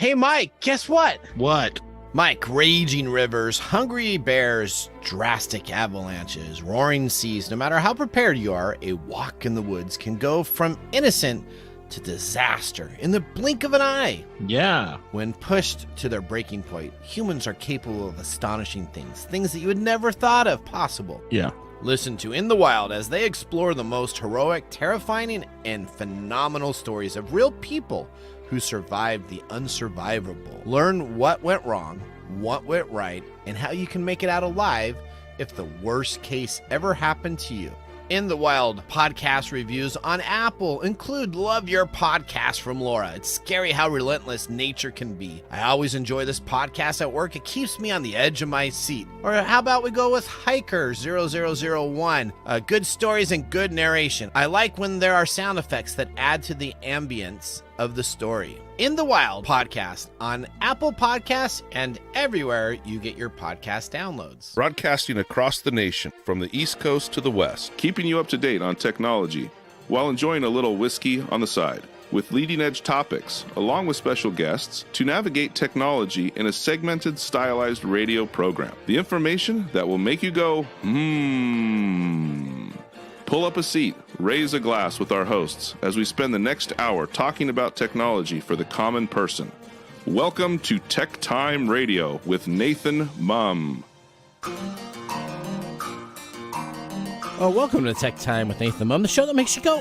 Hey, Mike, guess what? What? Mike, raging rivers, hungry bears, drastic avalanches, roaring seas, no matter how prepared you are, a walk in the woods can go from innocent to disaster in the blink of an eye. Yeah. When pushed to their breaking point, humans are capable of astonishing things that you would never thought of possible. Yeah. Listen to In the Wild as they explore the most heroic, terrifying, and phenomenal stories of real people who survived the unsurvivable. Learn what went wrong, what went right, and how you can make it out alive if the worst case ever happened to you. In the Wild podcast reviews on Apple include Love Your Podcast from Laura. It's scary how relentless nature can be. I always enjoy this podcast at work. It keeps me on the edge of my seat. Or how about we go with Hiker 0001? Good stories and good narration. I like when there are sound effects that add to the ambience of the story. In the Wild podcast on Apple Podcasts and everywhere you get your podcast downloads. Broadcasting across the nation from the East Coast to the West, keeping you up to date on technology while enjoying a little whiskey on the side, with leading-edge topics, along with special guests, to navigate technology in a segmented, stylized radio program. The information that will make you go, Pull up a seat, raise a glass with our hosts as we spend the next hour talking about technology for the common person. Welcome to TechTime Radio with Nathan Mumm. Oh, welcome to Tech Time with Nathan Mumm, the show that makes you go,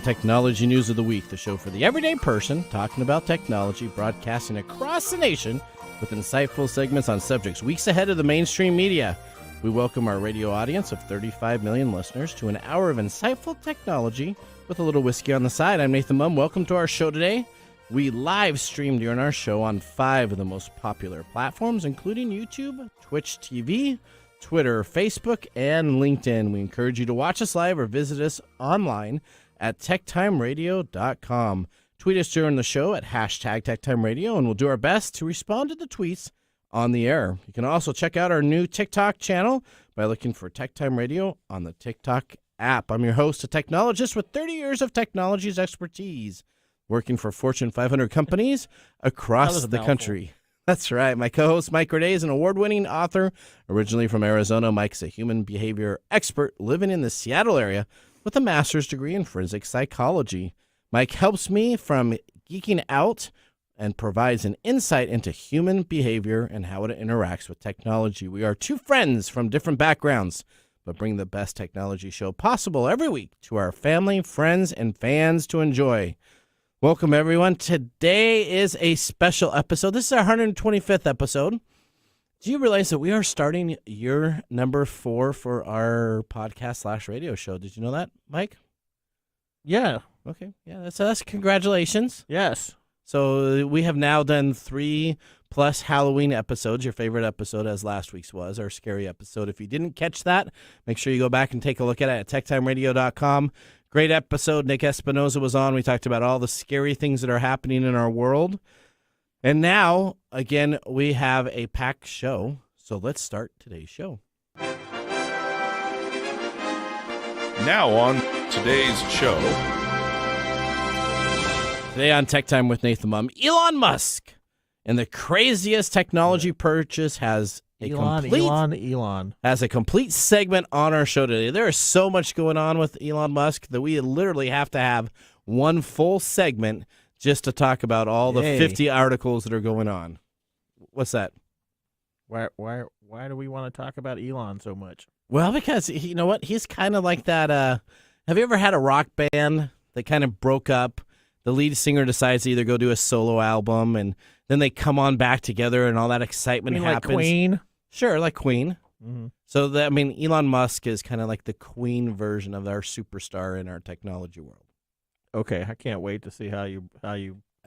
Technology News of the Week, the show for the everyday person talking about technology, broadcasting across the nation with insightful segments on subjects weeks ahead of the mainstream media. We welcome our radio audience of 35 million listeners to an hour of insightful technology with a little whiskey on the side. I'm Nathan Mumm. Welcome to our show today. We live stream during our show on 5 of the most popular platforms, including YouTube, Twitch TV, Twitter, Facebook, and LinkedIn. We encourage you to watch us live or visit us online at techtimeradio.com. Tweet us during the show at hashtag TechTimeRadio, and we'll do our best to respond to the tweets on the air. You can also check out our new TikTok channel by looking for TechTime Radio on the TikTok app. I'm your host, a technologist with 30 years of technology's expertise, working for Fortune 500 companies across the country. That's right. My co-host, Mike Corday, is an award-winning author, originally from Arizona. Mike's a human behavior expert living in the Seattle area with a master's degree in forensic psychology. Mike helps me from geeking out and provides an insight into human behavior and how it interacts with technology. We are two friends from different backgrounds, but bring the best technology show possible every week to our family, friends, and fans to enjoy. Welcome, everyone. Today is a special episode. This is our 125th episode. Do you realize that we are starting year number 4 for our podcast/radio show? Did you know that, Mike? Yeah. Okay. Yeah, that's congratulations. Yes. So we have now done 3+ Halloween episodes. Your favorite episode, as last week's was, our scary episode. If you didn't catch that, make sure you go back and take a look at it at techtimeradio.com. Great episode. Nick Espinoza was on. We talked about all the scary things that are happening in our world. And now, again, we have a packed show. So let's start today's show. Now on today's show. Today on Tech Time with Nathan Mumm, Elon Musk and the craziest technology purchase has a complete segment on our show today. There is so much going on with Elon Musk that we literally have to have one full segment just to talk about all the 50 articles that are going on. What's that? Why do we want to talk about Elon so much? Well, because you know what? He's kind of like that. Have you ever had a rock band that kind of broke up? The lead singer decides to either go do a solo album, and then they come on back together, and all that excitement happens. Like Queen? Sure, like Queen. Mm-hmm. So, Elon Musk is kind of like the Queen version of our superstar in our technology world. Okay, I can't wait to see how you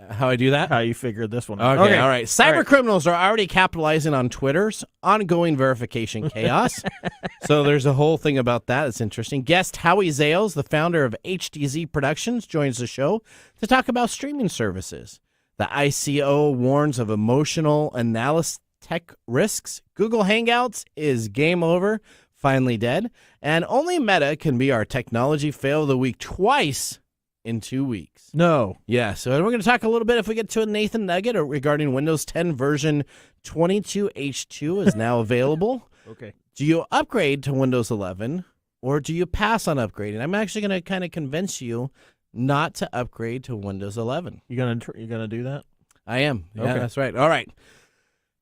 How I do that? How you figured this one out. Okay, all right. Cyber criminals are already capitalizing on Twitter's ongoing verification chaos. So there's a whole thing about that. It's interesting. Guest Howie Zales, the founder of HDZ Productions, joins the show to talk about streaming services. The ICO warns of emotional analysis tech risks. Google Hangouts is game over, finally dead. And only Meta can be our technology fail of the week twice in 2 weeks. No. Yeah, so we're going to talk a little bit, if we get to a Nathan Nugget, regarding Windows 10 version 22H2 is now available. Okay. Do you upgrade to Windows 11, or do you pass on upgrading? I'm actually going to kind of convince you not to upgrade to Windows 11. You gonna do that? I am. Yeah, Okay. That's right. All right.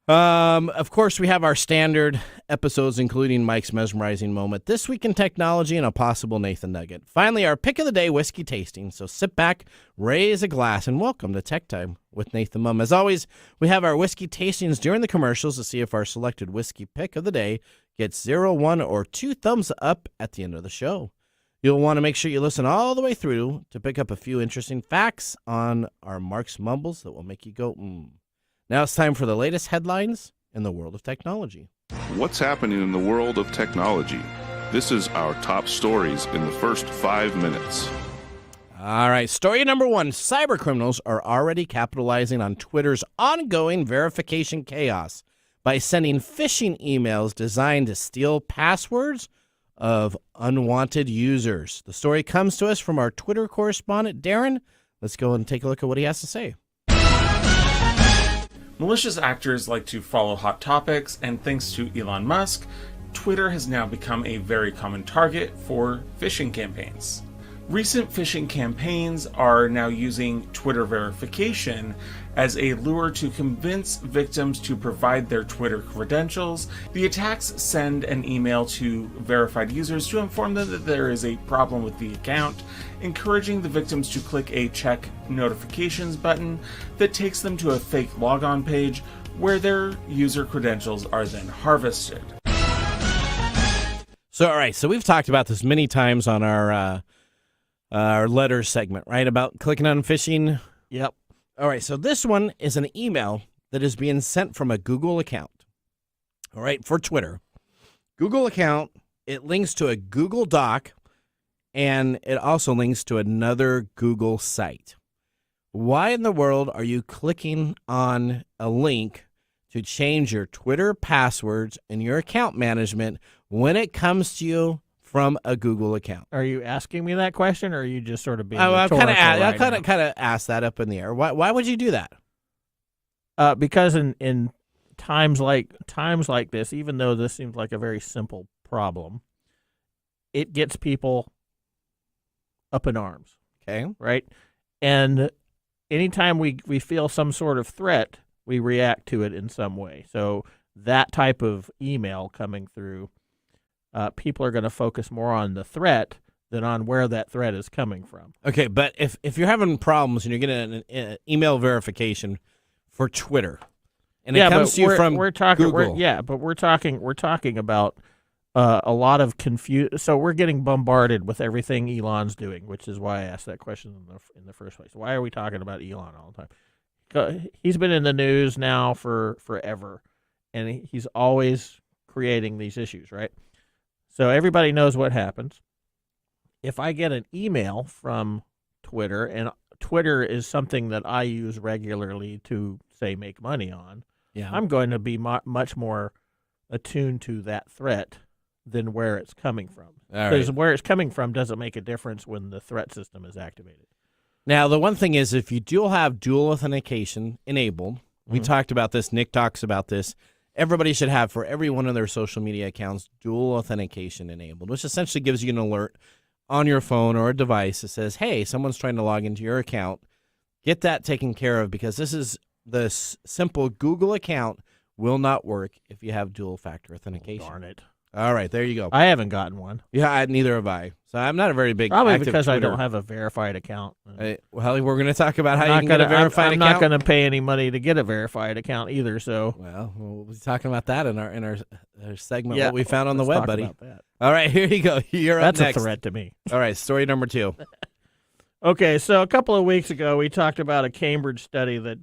Of course, we have our standard episodes, including Mike's mesmerizing moment, This Week in Technology, and a possible Nathan Nugget. Finally, our pick of the day, whiskey tasting. So sit back, raise a glass, and welcome to Tech Time with Nathan Mumm. As always, we have our whiskey tastings during the commercials to see if our selected whiskey pick of the day gets 0, 1, or 2 thumbs up at the end of the show. You'll want to make sure you listen all the way through to pick up a few interesting facts on our Mark's Mumbles that will make you go, Now it's time for the latest headlines in the world of technology. What's happening in the world of technology? This is our top stories in the first 5 minutes. All right, story number 1. Cybercriminals are already capitalizing on Twitter's ongoing verification chaos by sending phishing emails designed to steal passwords of unwanted users. The story comes to us from our Twitter correspondent, Darren. Let's go and take a look at what he has to say. Malicious actors like to follow hot topics, and thanks to Elon Musk, Twitter has now become a very common target for phishing campaigns. Recent phishing campaigns are now using Twitter verification as a lure to convince victims to provide their Twitter credentials. The attacks send an email to verified users to inform them that there is a problem with the account, encouraging the victims to click a check notifications button that takes them to a fake logon page where their user credentials are then harvested. So, all right, so we've talked about this many times on our letters segment, right, about clicking on phishing. Yep. All right, so this one is an email that is being sent from a Google account, all right, for Twitter. Google account, it links to a Google Doc, and it also links to another Google site. Why in the world are you clicking on a link to change your Twitter passwords and your account management when it comes to you from a Google account? Are you asking me that question, or are you just sort of being I rhetorical kind right of asked that up in the air. Why would you do that? now? Because in times like this, even though this seems like a very simple problem, it gets people up in arms, Okay. right? And anytime we feel some sort of threat, we react to it in some way. So that type of email coming through, people are going to focus more on the threat than on where that threat is coming from. Okay, but if you're having problems and you're getting an email verification for Twitter, and it comes to you from Google, we're talking about a lot of So we're getting bombarded with everything Elon's doing, which is why I asked that question in the first place. Why are we talking about Elon all the time? He's been in the news now for forever, and he's always creating these issues, right? So everybody knows what happens. If I get an email from Twitter, and Twitter is something that I use regularly to, say, make money on, yeah, I'm going to be much more attuned to that threat than where it's coming from. All Because right. where it's coming from doesn't make a difference when the threat system is activated. Now, the one thing is, if you do have dual authentication enabled, we talked about this, Nick talks about this, everybody should have, for every one of their social media accounts, dual authentication enabled, which essentially gives you an alert on your phone or a device that says, hey, someone's trying to log into your account. Get that taken care of, because this is the simple Google account will not work if you have dual factor authentication. Darn it. All right, there you go. I haven't gotten one. Yeah, neither have I. So I'm not a very big Probably active because I Twitter. don't have a verified account. Well, we're going to talk about how you can get a verified I'm account. not going to pay any money to get a verified account either. So Well, we'll be talking about that in our segment, yeah, what we found on the let's web, talk buddy. about that. All right, here you go. You're up That's next. a threat to me. All right, story number 2. Okay, so a couple of weeks ago, we talked about a Cambridge study that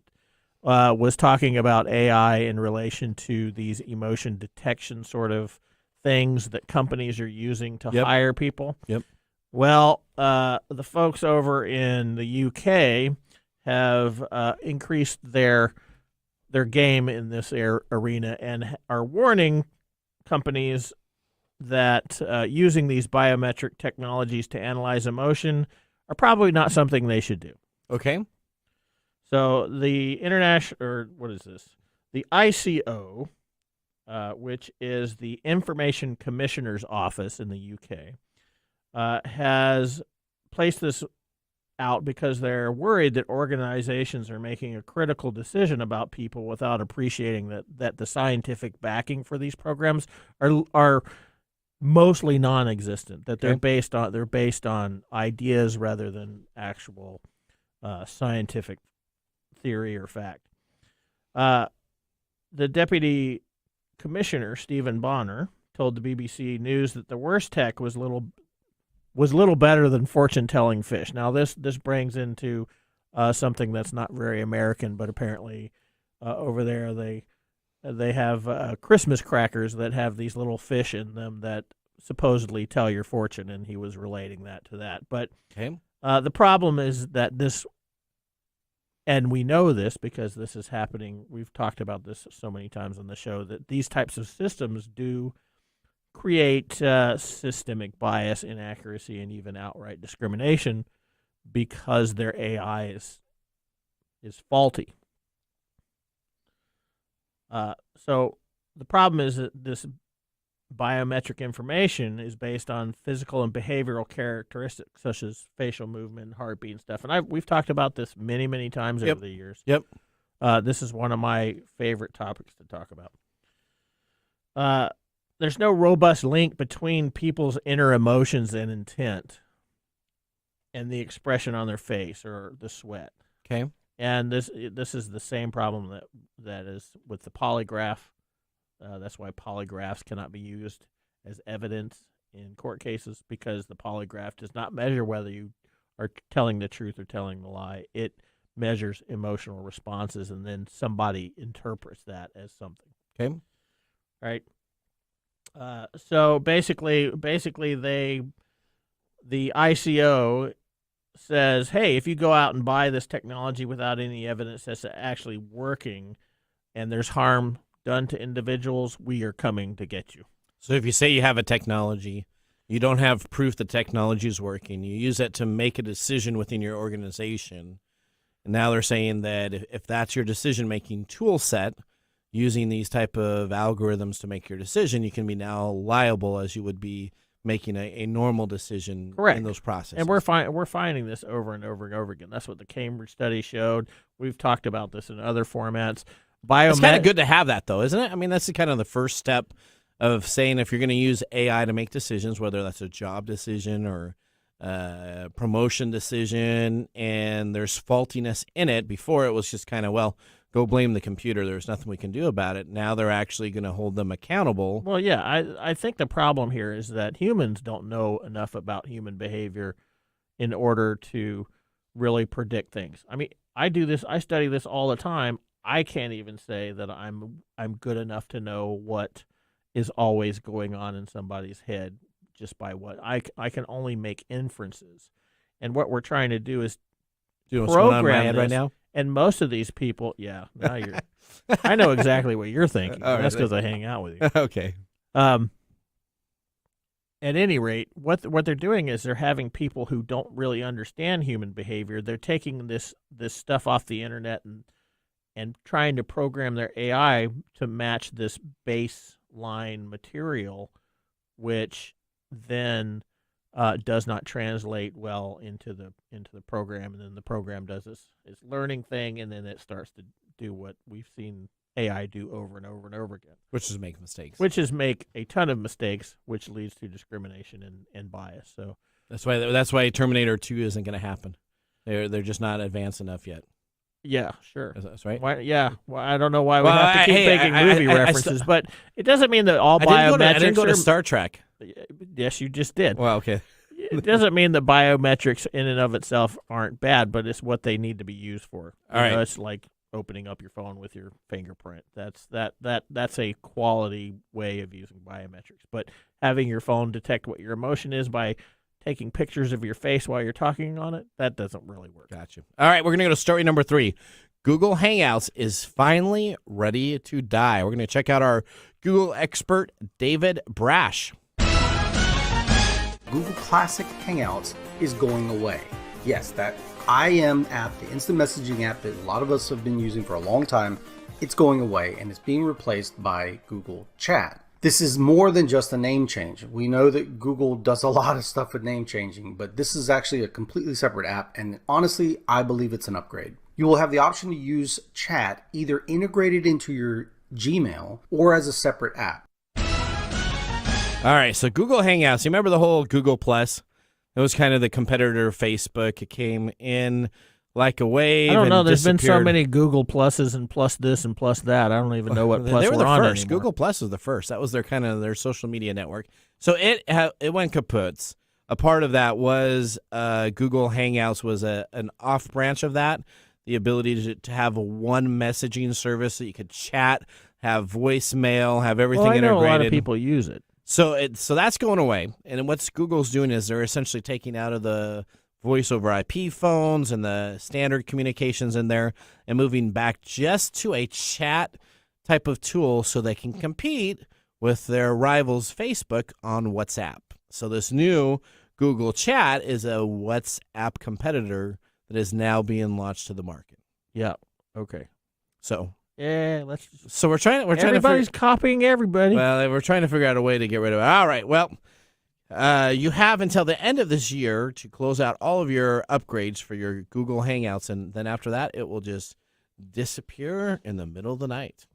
was talking about AI in relation to these emotion detection sort of things that companies are using to hire people. Yep. Well, the folks over in the UK have increased their game in this arena and are warning companies that using these biometric technologies to analyze emotion are probably not something they should do. Okay. So the The ICO, which is the Information Commissioner's Office in the UK, has placed this out because they're worried that organizations are making a critical decision about people without appreciating that the scientific backing for these programs are mostly non-existent. That they're based on ideas rather than actual scientific theory or fact. The deputy commissioner, Stephen Bonner, told the BBC News that the worst tech was little better than fortune-telling fish. Now, this brings into something that's not very American, but apparently over there they have Christmas crackers that have these little fish in them that supposedly tell your fortune, and he was relating that to that. But the problem is that this, and we know this because this is happening, we've talked about this so many times on the show, that these types of systems do create systemic bias, inaccuracy, and even outright discrimination because their AI is faulty. So the problem is that this biometric information is based on physical and behavioral characteristics such as facial movement, heartbeat, and stuff. And we've talked about this many, many times over the years. Yep. This is one of my favorite topics to talk about. There's no robust link between people's inner emotions and intent and the expression on their face or the sweat. Okay. And this is the same problem that is with the polygraph. That's why polygraphs cannot be used as evidence in court cases, because the polygraph does not measure whether you are telling the truth or telling the lie. It measures emotional responses, and then somebody interprets that as something. Okay. Right. So basically, the ICO says, hey, if you go out and buy this technology without any evidence that's actually working, and there's harm done to individuals, we are coming to get you. So if you say you have a technology, you don't have proof the technology is working, you use it to make a decision within your organization, and now they're saying that if that's your decision-making tool set, using these type of algorithms to make your decision, you can be now liable as you would be making a normal decision. Correct. In those processes. And we're finding this over and over and over again. That's what the Cambridge study showed. We've talked about this in other formats. It's kind of good to have that, though, isn't it? I mean, that's kind of the first step of saying if you're going to use AI to make decisions, whether that's a job decision or a promotion decision, and there's faultiness in it. Before it was just kind of, well, go blame the computer. There's nothing we can do about it. Now they're actually going to hold them accountable. Well, yeah, I think the problem here is that humans don't know enough about human behavior in order to really predict things. I mean, I study this all the time. I can't even say that I'm good enough to know what is always going on in somebody's head just by what I can only make inferences. And what we're trying to do is program this. Right now. And most of these people, now you're I know exactly what you're thinking. That's because I hang out with you. Okay. At any rate, what they're doing is they're having people who don't really understand human behavior. They're taking this stuff off the internet and trying to program their AI to match this baseline material, which then does not translate well into the program, and then the program does its learning thing, and then it starts to do what we've seen AI do over and over and over again, which is make mistakes. Which is make a ton of mistakes, which leads to discrimination and bias. So that's why Terminator 2 isn't going to happen. They're just not advanced enough yet. Yeah, sure. That's right. Why, yeah. Well, I don't know why we have to keep making movie references, but it doesn't mean that all biometrics. I didn't go to Star Trek. Yes, you just did. Well, okay. It doesn't mean that biometrics in and of itself aren't bad, but it's what they need to be used for. All right. It's like opening up your phone with your fingerprint. That's a quality way of using biometrics. But having your phone detect what your emotion is by taking pictures of your face while you're talking on it, that doesn't really work. Gotcha. All right, we're going to go to story number 3. Google Hangouts is finally ready to die. We're going to check out our Google expert, David Brash. Google Classic Hangouts is going away. Yes, that IM app, the instant messaging app that a lot of us have been using for a long time, it's going away and it's being replaced by Google Chat. This is more than just a name change. We know that Google does a lot of stuff with name changing, but this is actually a completely separate app, and honestly, I believe it's an upgrade. You will have the option to use chat either integrated into your Gmail or as a separate app. All right, so Google Hangouts. You remember the whole Google Plus? It was kind of the competitor of Facebook. It came in like a wave. I don't know. There's been so disappeared. many Google Pluses and plus this and plus that. I don't even know what plus They were the we're on first. anymore. Google Plus was the first. That was their kind of their social media network. So it went kaput. A part of that was Google Hangouts was an off branch of that. The ability to have a one messaging service that you could chat, have voicemail, have everything well, I know integrated. a lot of people use it. So that's going away. And what Google's doing is they're essentially taking out of the voice over IP phones and the standard communications in there and moving back just to a chat type of tool so they can compete with their rivals Facebook on WhatsApp. So this new Google Chat is a WhatsApp competitor that is now being launched to the market. Yeah. Okay. So Yeah. we're trying to Everybody's copying everybody. Well, we're trying to figure out a way to get rid of it. All right. Well, you have until the end of this year to close out all of your upgrades for your Google Hangouts, and then after that, it will just disappear in the middle of the night.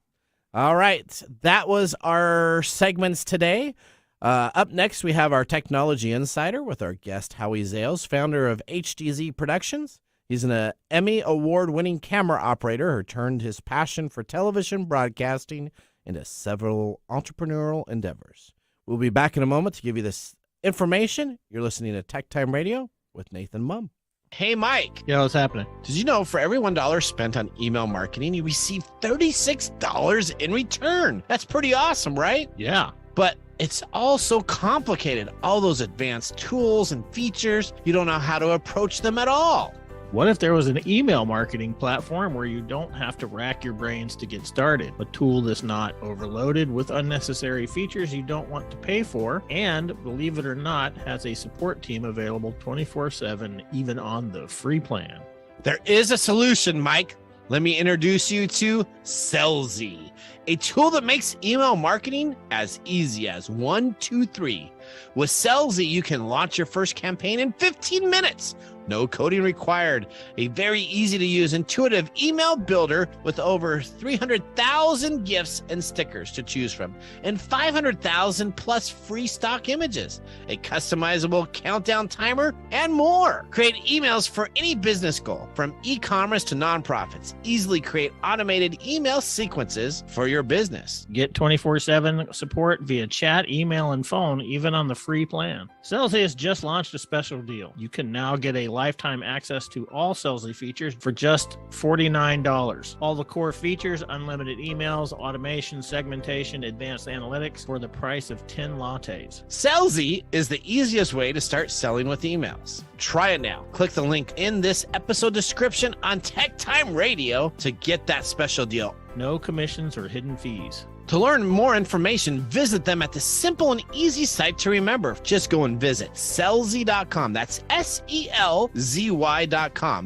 All right. That was our segments today. Up next, we have our Technology Insider with our guest, Howie Zales, founder of HDZ Productions. He's an Emmy Award-winning camera operator who turned his passion for television broadcasting into several entrepreneurial endeavors. We'll be back in a moment to give you this information. You're listening to Tech Time Radio with Nathan Mumm. Hey, Mike. Yeah, what's happening? Did you know for every $1 spent on email marketing, you receive $36 in return? That's pretty awesome, right? Yeah. But it's all so complicated. All those advanced tools and features, you don't know how to approach them at all. What if there was an email marketing platform where you don't have to rack your brains to get started? A tool that's not overloaded with unnecessary features you don't want to pay for, and, believe it or not, has a support team available 24/7, even on the free plan. There is a solution, Mike. Let me introduce you to Sellzy, a tool that makes email marketing as easy as 1, 2, 3. With Sellzy, you can launch your first campaign in 15 minutes. No coding required. A very easy to use, intuitive email builder with over 300,000 gifts and stickers to choose from, and 500,000 plus free stock images, a customizable countdown timer, and more. Create emails for any business goal, from e-commerce to nonprofits. Easily create automated email sequences for your business. Get 24/7 support via chat, email, and phone, even on the free plan. Sellzy has just launched a special deal. You can now get a lifetime access to all Sellzy features for just $49. All the core features, unlimited emails, automation, segmentation, advanced analytics for the price of 10 lattes. Sellzy is the easiest way to start selling with emails. Try it now. Click the link in this episode description on Tech Time Radio to get that special deal. No commissions or hidden fees. To learn more information, visit them at the simple and easy site to remember. Just go and visit Sellzy.com. That's SELZY.com.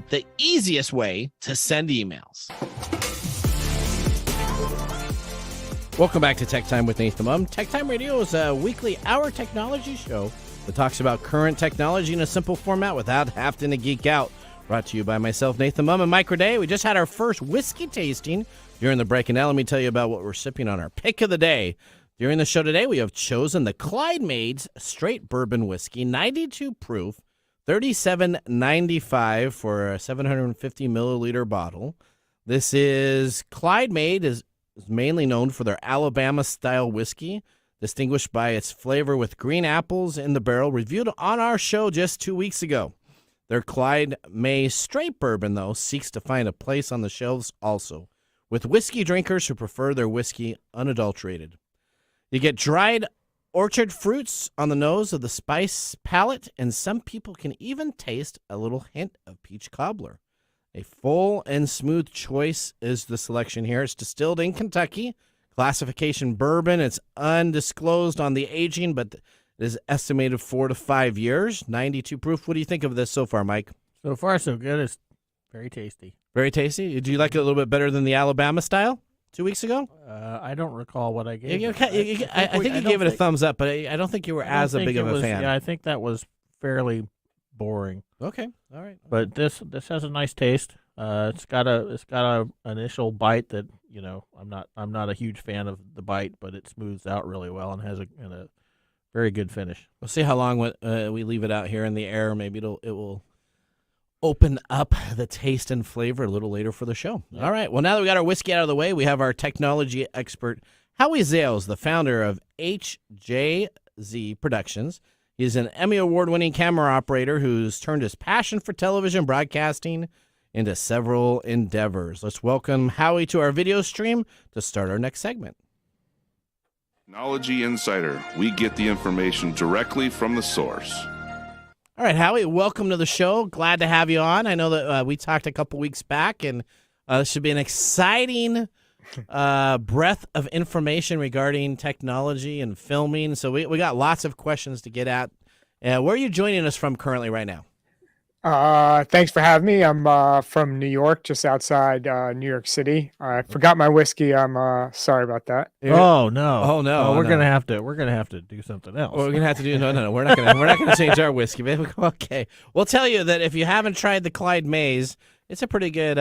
The easiest way to send emails. Welcome back to Tech Time with Nathan Mumm. Tech Time Radio is a weekly hour technology show that talks about current technology in a simple format without having to geek out. Brought to you by myself, Nathan Mumm, and Mike Raday. We just had our first whiskey tasting during the break, and now let me tell you about what we're sipping on our pick of the day. During the show today, we have chosen the Clyde Made's Straight Bourbon Whiskey, 92 proof, $37.95 for a 750 milliliter bottle. This is Clyde Made is mainly known for their Alabama-style whiskey, distinguished by its flavor with green apples in the barrel, reviewed on our show just 2 weeks ago. Their Clyde May Straight Bourbon, though, seeks to find a place on the shelves also, with whiskey drinkers who prefer their whiskey unadulterated. You get dried orchard fruits on the nose of the spice palate, and some people can even taste a little hint of peach cobbler. A full and smooth choice is the selection here. It's distilled in Kentucky. Classification bourbon. It's undisclosed on the aging, but it is estimated 4 to 5 years. 92 proof. What do you think of this so far, Mike? So far, so good. It's very tasty. Very tasty. Do you like it a little bit better than the Alabama style 2 weeks ago? I don't recall what I gave. I think you gave it a thumbs up, but I don't think you were as big of a fan. Yeah, I think that was fairly boring. Okay, all right. But this has a nice taste. It's got a initial bite that I'm not a huge fan of the bite, but it smooths out really well and has a very good finish. We'll see how long we leave it out here in the air. Maybe it will open up the taste and flavor a little later for the show. Yeah. All right. Well, now that we got our whiskey out of the way, we have our technology expert, Howie Zales, the founder of HJZ Productions. He's an Emmy Award-winning camera operator who's turned his passion for television broadcasting into several endeavors. Let's welcome Howie to our video stream to start our next segment. Technology Insider. We get the information directly from the source. All right, Howie, welcome to the show. Glad to have you on. I know that we talked a couple weeks back, and this should be an exciting breadth of information regarding technology and filming. So we got lots of questions to get at. Where are you joining us from currently right now? Thanks for having me. I'm from New York, just outside New York City. I forgot my whiskey. I'm sorry about that. Oh no! Oh no! We're gonna have to do something else. Well, we're gonna have to do no. We're not gonna change our whiskey, baby. Okay, we'll tell you that if you haven't tried the Clyde Mays, it's a pretty good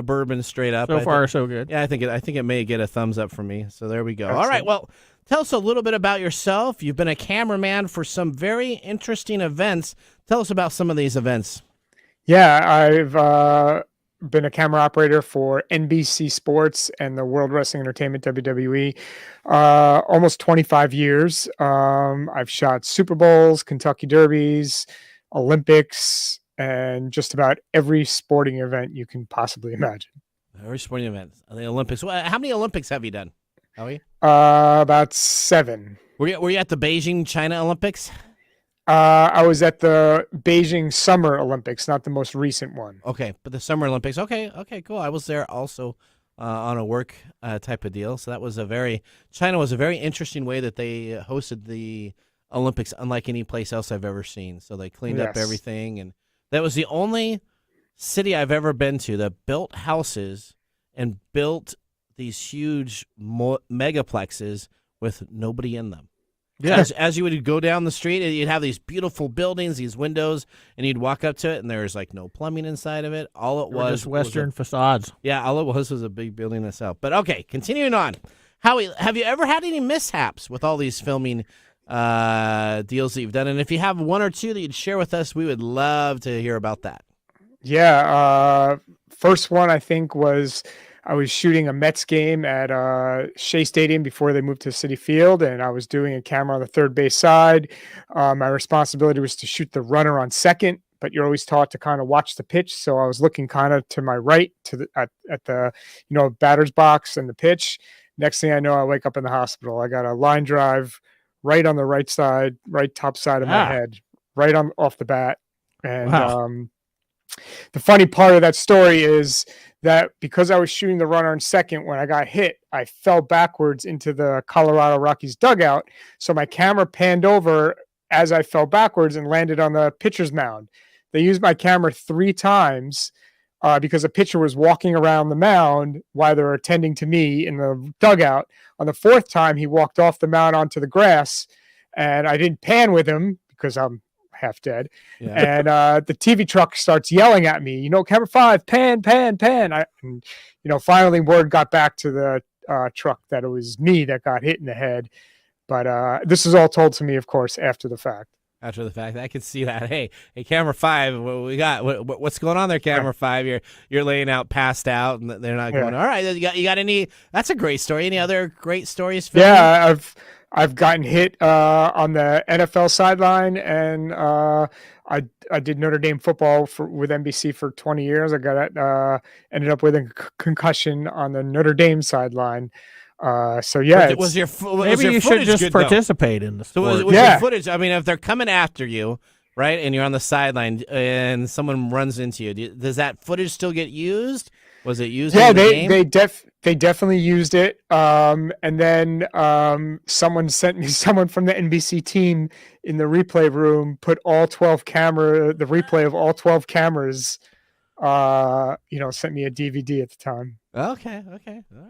bourbon straight up. So far, so good. Yeah, I think it may get a thumbs up from me. So there we go. Excellent. All right, well. Tell us a little bit about yourself. You've been a cameraman for some very interesting events. Tell us about some of these events. Yeah, I've been a camera operator for NBC Sports and the World Wrestling Entertainment, WWE, almost 25 years. I've shot Super Bowls, Kentucky Derbies, Olympics, and just about every sporting event you can possibly imagine. Every sporting event. The Olympics. How many Olympics have you done, Howie? About 7. Were you at the Beijing China Olympics? I was at the Beijing Summer Olympics, not the most recent one. Okay, but the Summer Olympics. Okay, cool. I was there also on a work type of deal. So that was China was a very interesting way that they hosted the Olympics, unlike any place else I've ever seen. So they cleaned up everything, and that was the only city I've ever been to that built houses and built these huge megaplexes with nobody in them. Yeah. As you would go down the street, you'd have these beautiful buildings, these windows, and you'd walk up to it, and there's like no plumbing inside of it. All it was just Western facades. Yeah, all it was a big building itself. But okay, continuing on. Howie, have you ever had any mishaps with all these filming deals that you've done? And if you have one or two that you'd share with us, we would love to hear about that. Yeah, first one I think was I was shooting a Mets game at Shea Stadium before they moved to Citi Field, and I was doing a camera on the third base side. My responsibility was to shoot the runner on second, but you're always taught to kind of watch the pitch. So I was looking kind of to my right at the batter's box and the pitch. Next thing I know, I wake up in the hospital. I got a line drive right on the right side, right top side of my head, right on off the bat. And the funny part of that story is that because I was shooting the runner on second, when I got hit, I fell backwards into the Colorado Rockies dugout. So my camera panned over as I fell backwards and landed on the pitcher's mound. They used my camera 3 times because a pitcher was walking around the mound while they were attending to me in the dugout. On the 4th time, he walked off the mound onto the grass, and I didn't pan with him because I'm half dead. Yeah. And the TV truck starts yelling at me, camera 5, pan. Finally word got back to the truck that it was me that got hit in the head. But this was all told to me, of course, after the fact. After the fact, I could see that. Hey, camera 5, what we got? What's going on there, camera 5? You're laying out, passed out, and they're not going. All right, you got any? That's a great story. Any other great stories? Yeah, I've gotten hit on the NFL sideline, and I did Notre Dame football with NBC for 20 years. I ended up with a concussion on the Notre Dame sideline. So yeah, maybe you should just participate in the sport. So was your footage? I mean, if they're coming after you, right, and you're on the sideline, and someone runs into you, does that footage still get used? Was it used? Yeah, in the game? They definitely used it. And then someone sent me someone from the NBC team in the replay room, put the replay of all 12 cameras, sent me a DVD at the time. Okay. All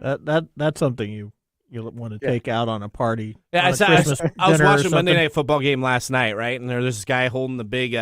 right. That's something you want to take out on a party. Yeah, on a Christmas I was dinner or watching Monday something. Night Football game last night, right? And there's this guy holding the big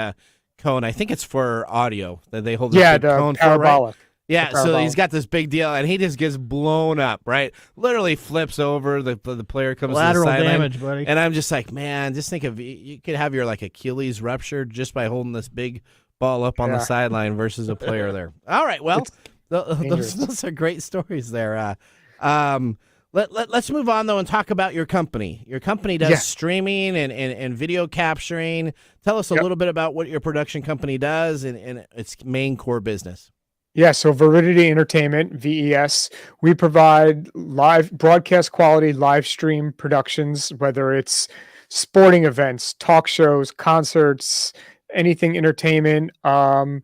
cone. I think it's for audio that they hold this big the cone for, right? parabolic. Yeah, The so parabolic. he's got this big deal, and he just gets blown up, right? Literally flips over. The player comes Collateral to the sideline, damage, buddy. and I'm just like, man, just think of you could have your Achilles ruptured just by holding this big ball up on the sideline versus a player there. All right, well, those are great stories there. Let's move on though and talk about your company. Your company does streaming and video capturing. Tell us a little bit about what your production company does and its main core business. Yeah, so Veridity Entertainment, VES, we provide live broadcast quality live stream productions, whether it's sporting events, talk shows, concerts, anything entertainment, down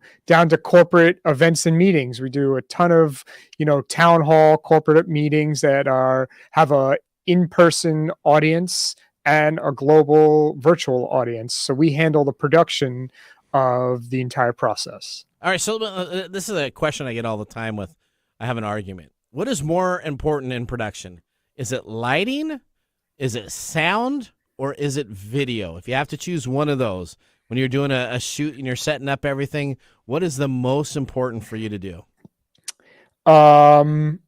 to corporate events and meetings. We do a ton of, town hall corporate meetings that have a in-person audience and a global virtual audience. So we handle the production of the entire process. All right, so this is a question I get all the time I have an argument. What is more important in production? Is it lighting? Is it sound? Or is it video? If you have to choose one of those, when you're doing a shoot and you're setting up everything, what is the most important for you to do? Audio,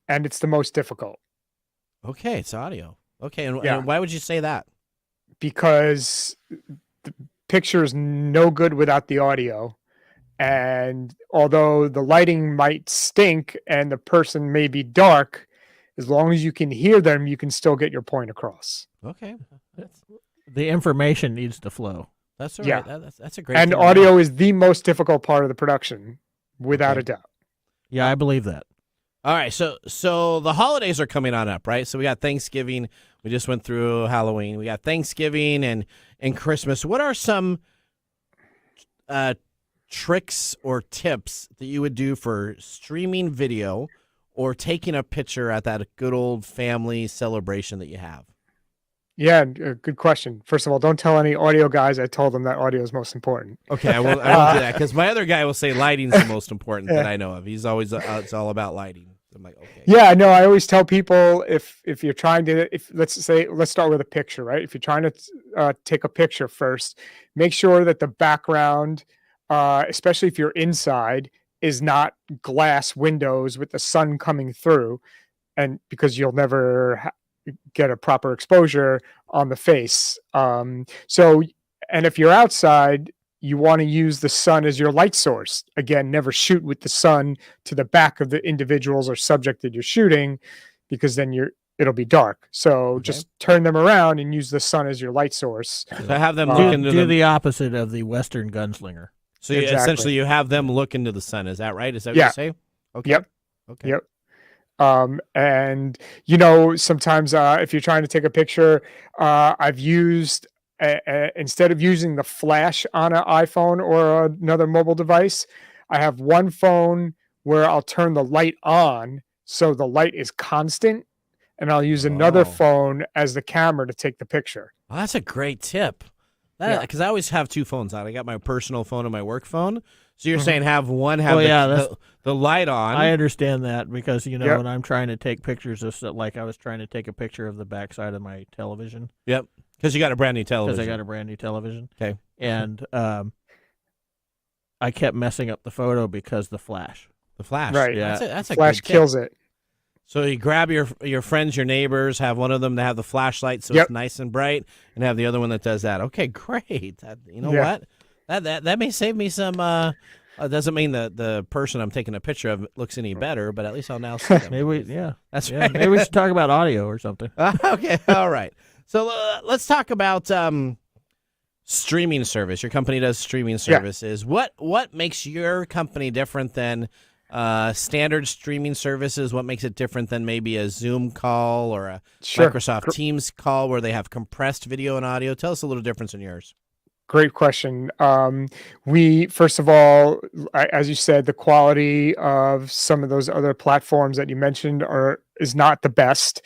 and it's the most difficult. Okay, it's audio. Okay, and why would you say that? Because the picture is no good without the audio. And although the lighting might stink and the person may be dark, as long as you can hear them, you can still get your point across. Okay. The information needs to flow. That's all right. That's a great And thing. audio is the most difficult part of the production, without a doubt. Yeah, I believe that. All right, so the holidays are coming on up, right? So we got Thanksgiving. We just went through Halloween. We got Thanksgiving and Christmas. What are some tricks or tips that you would do for streaming video or taking a picture at that good old family celebration that you have? Yeah, good question. First of all, don't tell any audio guys I told them that audio is most important. Okay, I won't do that because my other guy will say lighting's the most important that I know of. He's always it's all about lighting. I'm like, okay. Yeah, no, I always tell people if you're trying to, let's start with a picture, right? If you're trying to take a picture first, make sure that the background, especially if you're inside, is not glass windows with the sun coming through, and because you'll never get a proper exposure on the face. And if you're outside, you want to use the sun as your light source. Again, never shoot with the sun to the back of the individuals or subject that you're shooting, because then it'll be dark. So just turn them around and use the sun as your light source. So have them look into do the opposite of the Western gunslinger. So essentially you have them look into the sun. Is that right? Is that what you say? Okay. Yep. Okay. Yep. And sometimes if you're trying to take a picture, I've used instead of using the flash on an iPhone or another mobile device, I have one phone where I'll turn the light on so the light is constant, and I'll use another phone as the camera to take the picture. Oh, that's a great tip. Because I always have two phones on. I got my personal phone and my work phone. So you're saying have one the light on. I understand that because, when I'm trying to take pictures of, like I was trying to take a picture of the backside of my television. Yep. Because you got a brand new television. Because I got a brand new television. Okay. And I kept messing up the photo because the flash. The flash. Right. Yeah. That's a flash good tip. kills it. So you grab your friends, your neighbors, have one of them to have the flashlight so it's nice and bright, and have the other one that does that. Okay, great. You know what? That may save me some. Doesn't mean the person I'm taking a picture of looks any better, but at least I'll now see them. That's right. Maybe we should talk about audio or something. Okay, all right. So let's talk about streaming service. Your company does streaming services. What makes your company different than standard streaming services? What makes it different than maybe a Zoom call or a Microsoft Teams call where they have compressed video and audio? Tell us a little difference in yours. Great question. We, first of all, as you said, the quality of some of those other platforms that you mentioned is not the best.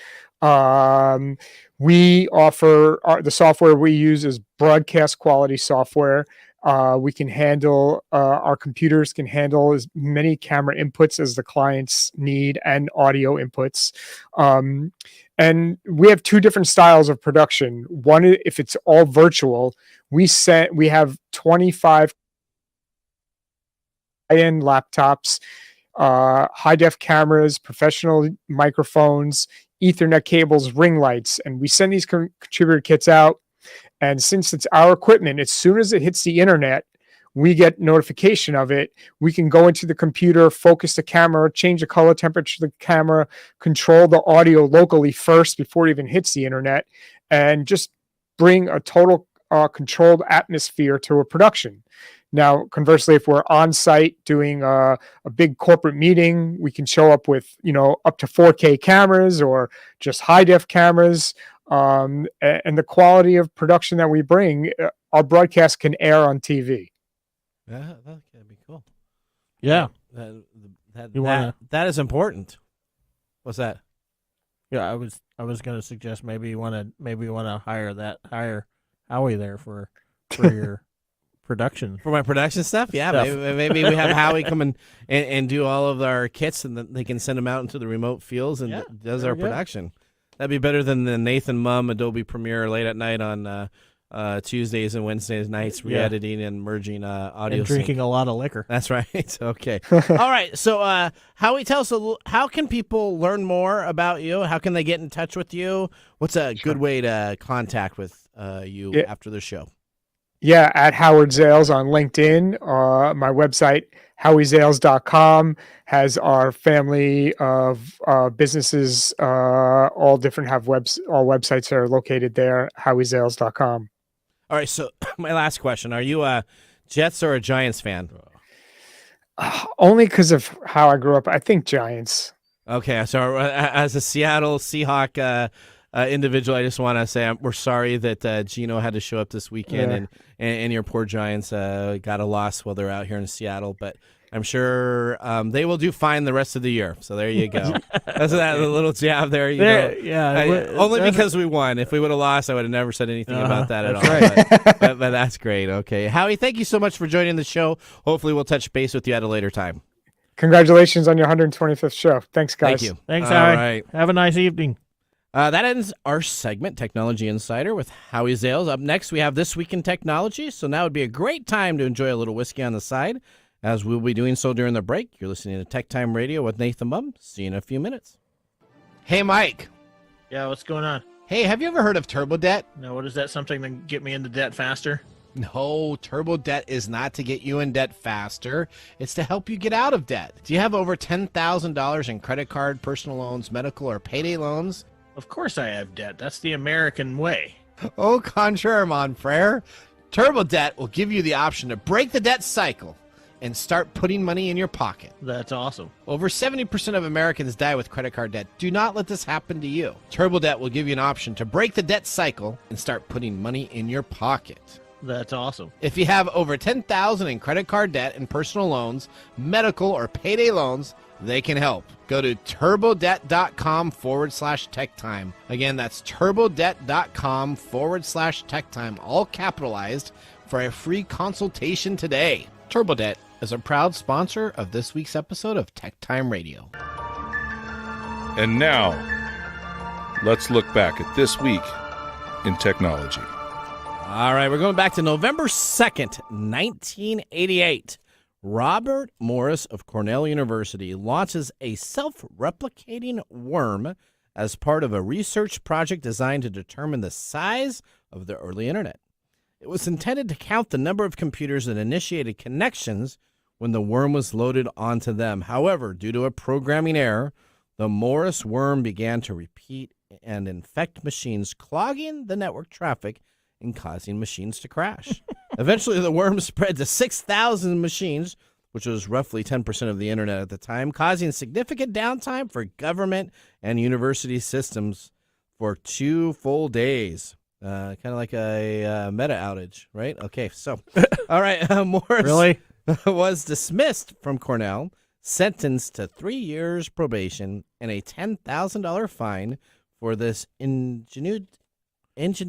We offer the software we use is broadcast quality software. We can handle, our computers can handle as many camera inputs as the clients need and audio inputs. And we have two different styles of production. One, if it's all virtual, we have 25 high-end laptops, high def cameras, professional microphones, Ethernet cables, ring lights, and we send these contributor kits out. And since it's our equipment, as soon as it hits the internet, we get notification of it. We can go into the computer, focus the camera, change the color temperature of the camera, control the audio locally first before it even hits the internet, and just bring a total controlled atmosphere to a production. Now, conversely, if we're on site doing a big corporate meeting, we can show up with, up to 4K cameras or just high def cameras. And the quality of production that we bring, our broadcast can air on TV. Yeah, that'd be cool. Yeah. That is important. What's that? Yeah, I was going to suggest maybe you want to hire Howie there for your production. For my production stuff? Yeah, maybe we have Howie come and do all of our kits, and then they can send them out into the remote fields and does our production. That'd be better than the Nathan Mumm Adobe Premiere late at night on Tuesdays and Wednesdays nights, re-editing and merging audio. And drinking a lot of liquor. That's right. Okay. All right. So, Howie, tell us how can people learn more about you? How can they get in touch with you? What's a good way to contact with you after the show? Yeah, at Howard Zales on LinkedIn. My website, howiezales.com, has our family of businesses, all different all websites are located there, howiezales.com. All right, so my last question. Are you a Jets or a Giants fan? Only because of how I grew up. I think Giants. Okay, so as a Seattle Seahawk individual, I just want to say we're sorry that Gino had to show up this weekend and your poor Giants got a loss while they're out here in Seattle, but I'm sure they will do fine the rest of the year. So there you go. That's that little jab there. Only because we won. If we would have lost, I would have never said anything about that at all. Right. But that's great. Okay, Howie, thank you so much for joining the show. Hopefully, we'll touch base with you at a later time. Congratulations on your 125th show. Thanks, guys. Thank you. Thanks, Howie. All right. Have a nice evening. That ends our segment, Technology Insider, with Howie Zales. Up next, we have This Week in Technology, so now would be a great time to enjoy a little whiskey on the side, as we'll be doing so during the break. You're listening to Tech Time Radio with Nathan Mumm. See you in a few minutes. Hey, Mike. Yeah, what's going on? Hey, have you ever heard of turbo debt? No, what is that? Something to get me into debt faster? No, turbo debt is not to get you in debt faster. It's to help you get out of debt. Do you have over $10,000 in credit card, personal loans, medical, or payday loans? Of course I have debt. That's the American way. Au contraire, mon frere. Turbo debt will give you the option to break the debt cycle and start putting money in your pocket. That's awesome. Over 70% of Americans die with credit card debt. Do not let this happen to you. Turbo debt will give you an option to break the debt cycle and start putting money in your pocket. That's awesome. If you have over $10,000 in credit card debt and personal loans, medical, or payday loans, they can help. Go to turbodebt.com/techtime. Again, that's turbodebt.com/techtime, all capitalized, for a free consultation today. TurboDebt is a proud sponsor of this week's episode of Tech Time Radio. And now, let's look back at this week in technology. All right, we're going back to November 2nd, 1988. Robert Morris of Cornell University launches a self-replicating worm as part of a research project designed to determine the size of the early internet. It was intended to count the number of computers that initiated connections when the worm was loaded onto them. However, due to a programming error, the Morris worm began to repeat and infect machines, clogging the network traffic and causing machines to crash. Eventually, the worm spread to 6,000 machines, which was roughly 10% of the internet at the time, causing significant downtime for government and university systems for 2 full days. Kind of like a meta outage, right? Okay, so, all right, Morris Really? was dismissed from Cornell, sentenced to 3 years probation and a $10,000 fine for this ingenuitive Is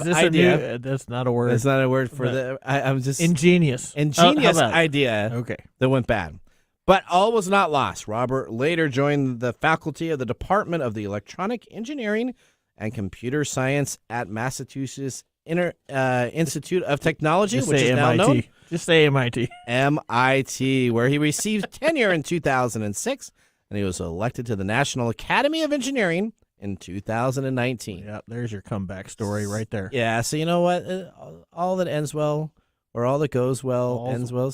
this idea. That's not a word. It's not a word for No. I'm just Ingenious. ingenious How about it? idea Okay. that went bad. But all was not lost. Robert later joined the faculty of the Department of the Electronic Engineering and Computer Science at Massachusetts Institute of Technology, Just which say is now MIT. known Just say MIT. MIT, where he received tenure in 2006, and he was elected to the National Academy of Engineering in 2019. Yeah, there's your comeback story right there. Yeah, so you know what? All that ends well, or all that goes well, ends well.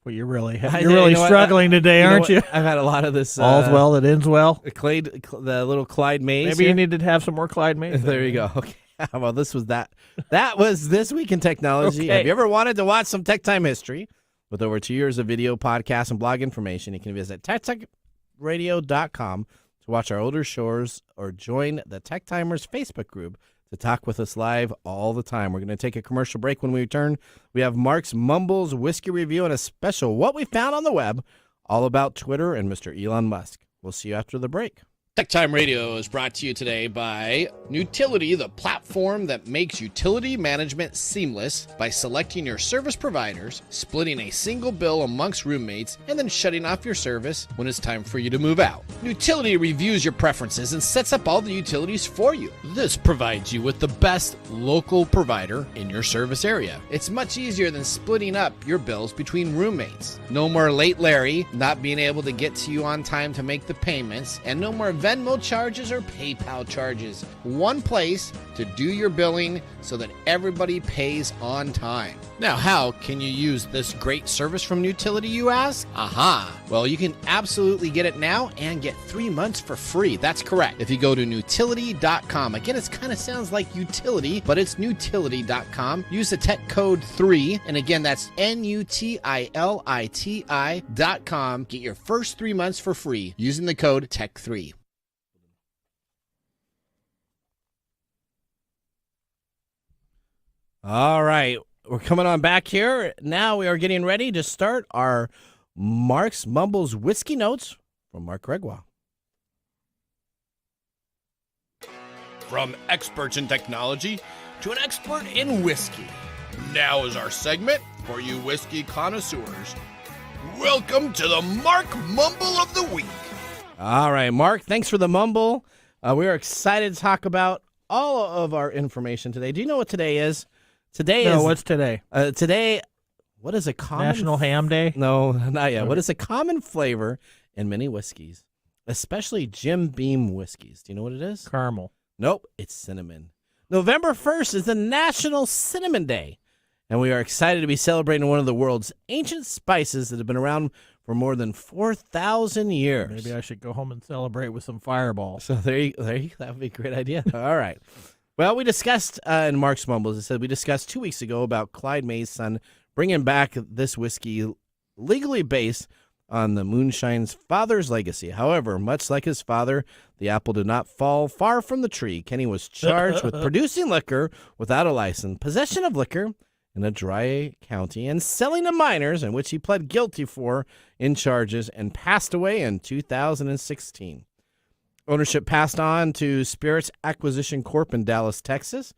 Well, you're really I- you're really you know what? struggling today, You know aren't what? you? I've had a lot of this. All's well that ends well. The little Clyde Mays. Maybe here. you need to have some more Clyde Mays. There you go. Okay. Well, this was that. That was This Week in Technology. Okay. Have you ever wanted to watch some Tech Time history? With over 2 years of video, podcast, and blog information, you can visit TechTimeRadio.com to watch our older shows or join the Tech Timers Facebook group to talk with us live all the time. We're going to take a commercial break. When we return, we have Mark's Mumble's Whiskey Review and a special What We Found on the Web, all about Twitter and Mr. Elon Musk. We'll see you after the break. TechTime Radio is brought to you today by Nutility, the platform that makes utility management seamless by selecting your service providers, splitting a single bill amongst roommates, and then shutting off your service when it's time for you to move out. Nutility reviews your preferences and sets up all the utilities for you. This provides you with the best local provider in your service area. It's much easier than splitting up your bills between roommates. No more late Larry not being able to get to you on time to make the payments, and no more Venmo charges or PayPal charges. One place to do your billing so that everybody pays on time. Now, how can you use this great service from Nutility, you ask? Aha! Well, you can absolutely get it now and get 3 months for free. That's correct. If you go to Nutility.com, again, it kind of sounds like utility, but it's Nutility.com. Use the tech code 3, and again, that's NUTILITI.com. Get your first 3 months for free using the code TECH3. All right. We're coming on back here. Now we are getting ready to start our Mark's Mumbles Whiskey Notes from Mark Gregoire. From experts in technology to an expert in whiskey. Now is our segment for you whiskey connoisseurs. Welcome to the Mark Mumble of the Week. All right, Mark, thanks for the mumble. We are excited to talk about all of our information today. Do you know what today is? What's today? Today, what is a common... National Ham Day? No, not yet. Okay. What is a common flavor in many whiskeys, especially Jim Beam whiskeys? Do you know what it is? Caramel. Nope, it's cinnamon. November 1st is the National Cinnamon Day, and we are excited to be celebrating one of the world's ancient spices that have been around for more than 4,000 years. Maybe I should go home and celebrate with some Fireballs. So there you that would be a great idea. All right. Well, we discussed in Mark's Mumbles, it said we discussed 2 weeks ago about Clyde May's son bringing back this whiskey legally based on the moonshine's father's legacy. However, much like his father, the apple did not fall far from the tree. Kenny was charged with producing liquor without a license, possession of liquor in a dry county, and selling to minors, in which he pled guilty for in charges and passed away in 2016. Ownership passed on to Spirits Acquisition Corp. In Dallas, Texas,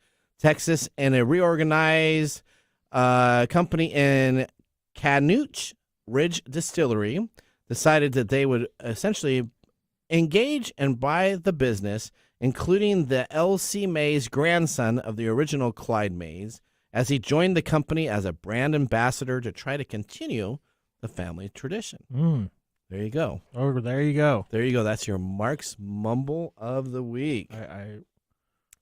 and a reorganized company in Canooch Ridge Distillery decided that they would essentially engage and buy the business, including the L.C. Mays grandson of the original Clyde Mays, as he joined the company as a brand ambassador to try to continue the family tradition. There you go. Oh, there you go. There you go. That's your Mark's Mumble of the Week. I'm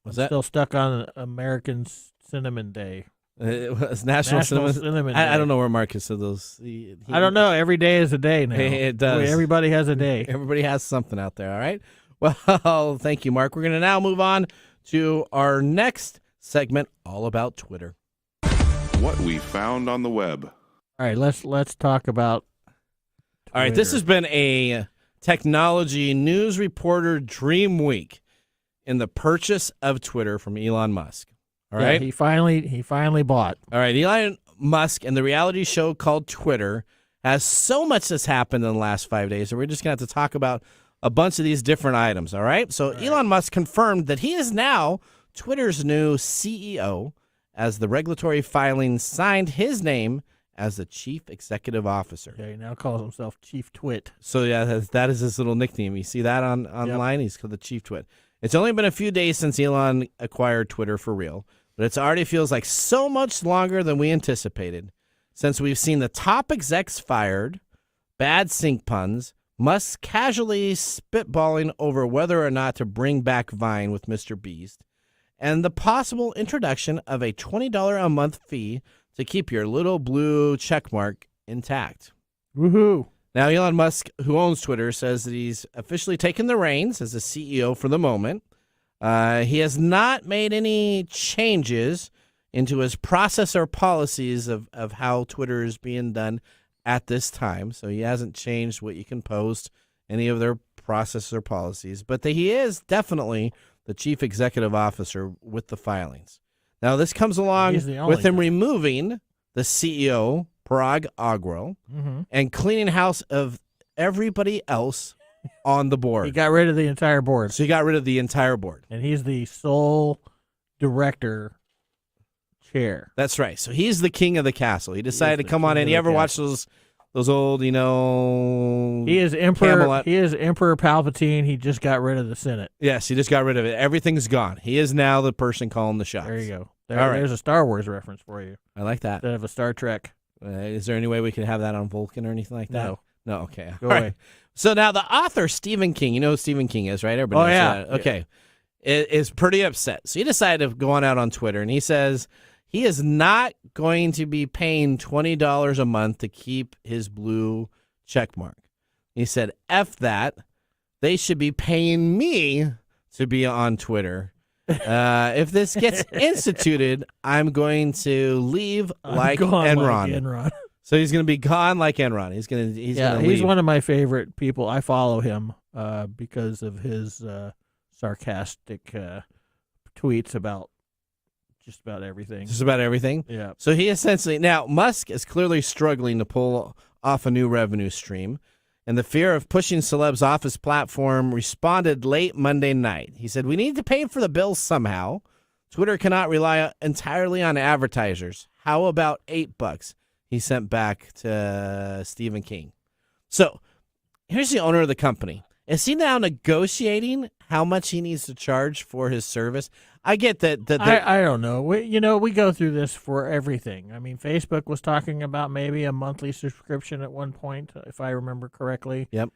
that still stuck on American Cinnamon Day. It was National Cinnamon Day. I don't know where Marcus said those. I don't know. Every day is a day now. It does. Everybody has a day. Everybody has something out there, all right? Well, thank you, Mark. We're going to now move on to our next segment, all about Twitter. What we found on the web. All right, let's talk about Twitter. All right, this has been a technology news reporter dream week. in the purchase of Twitter from Elon Musk. All Yeah, right? he finally bought. All right, Elon Musk and the reality show called Twitter has so much that's happened in the last 5 days, and we're just going to have to talk about a bunch of these different items, all right? So Elon Musk confirmed that he is now Twitter's new CEO as the regulatory filing signed his name as the chief executive officer. Okay, he now calls himself Chief Twit. So, yeah, that is his little nickname. You see that online? He's called the Chief Twit. It's only been a few days since Elon acquired Twitter for real, but it already feels like so much longer than we anticipated. Since we've seen the top execs fired, bad sync puns, Musk casually spitballing over whether or not to bring back Vine with Mr. Beast, and the possible introduction of a $20 a month fee to keep your little blue checkmark intact. Woohoo! Now, Elon Musk, who owns Twitter, says that he's officially taken the reins as the CEO for the moment. He has not made any changes into his process or policies of how Twitter is being done at this time. So he hasn't changed what you can post, any of their process or policies. But he is definitely the chief executive officer with the filings. Now, this comes along with him removing the CEO, Parag Agrawal, and cleaning house of everybody else on the board. He got rid of the entire board. So he got rid of the entire board. And he's the sole director chair. That's right. So he's the king of the castle. He decided to come on in. You ever watch those old, He is Emperor. Camelot? He is Emperor Palpatine. He just got rid of the Senate. Yes, he just got rid of it. Everything's gone. He is now the person calling the shots. There you go. All right. There's a Star Wars reference for you I like that. instead of a Star Trek. Is there any way we can have that on Vulcan or anything like that? No. Okay. Go All away. right. So now the author, Stephen King, you know who Stephen King is, right? Everybody knows yeah. that. Okay. Is pretty upset. So he decided to go on out on Twitter, and he says he is not going to be paying $20 a month to keep his blue check mark. He said, F that. They should be paying me to be on Twitter. If this gets instituted, I'm going to leave like Enron. So he's going to be gone like Enron. He's going to He's one of my favorite people. I follow him because of his sarcastic tweets about just about everything. Just about everything? Yeah. So he essentially, now Musk is clearly struggling to pull off a new revenue stream, and the fear of pushing celebs off his platform responded late Monday night. He said, we need to pay for the bills somehow. Twitter cannot rely entirely on advertisers. How about $8? He sent back to Stephen King. So here's the owner of the company. Is he now negotiating how much he needs to charge for his service? I get that. I don't know. We go through this for everything. I mean, Facebook was talking about maybe a monthly subscription at one point, if I remember correctly. Yep.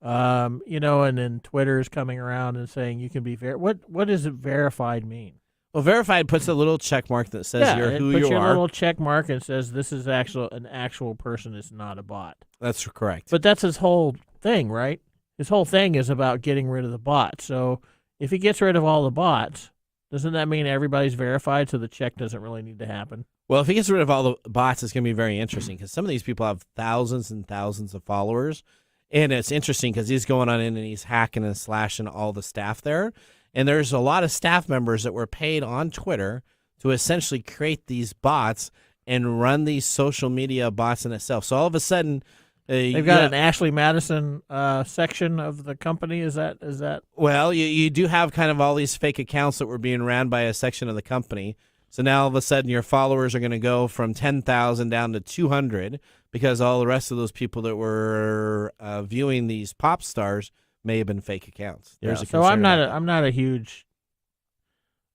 And then Twitter's coming around and saying you can be What does it verified mean? Well, verified puts a little check mark that says you're who you are. It puts your little check mark and says this is an actual person. It's not a bot. That's correct. But that's his whole thing, right? His whole thing is about getting rid of the bots. So if he gets rid of all the bots, doesn't that mean everybody's verified so the check doesn't really need to happen? Well, if he gets rid of all the bots, it's going to be very interesting because some of these people have thousands and thousands of followers. And it's interesting because he's going on in and he's hacking and slashing all the staff there. And there's a lot of staff members that were paid on Twitter to essentially create these bots and run these social media bots in itself. So all of a sudden, they've got an Ashley Madison section of the company. Is that? Well, you do have kind of all these fake accounts that were being ran by a section of the company. So now all of a sudden your followers are going to go from 10,000 down to 200 because all the rest of those people that were viewing these pop stars may have been fake accounts. So I'm not a huge.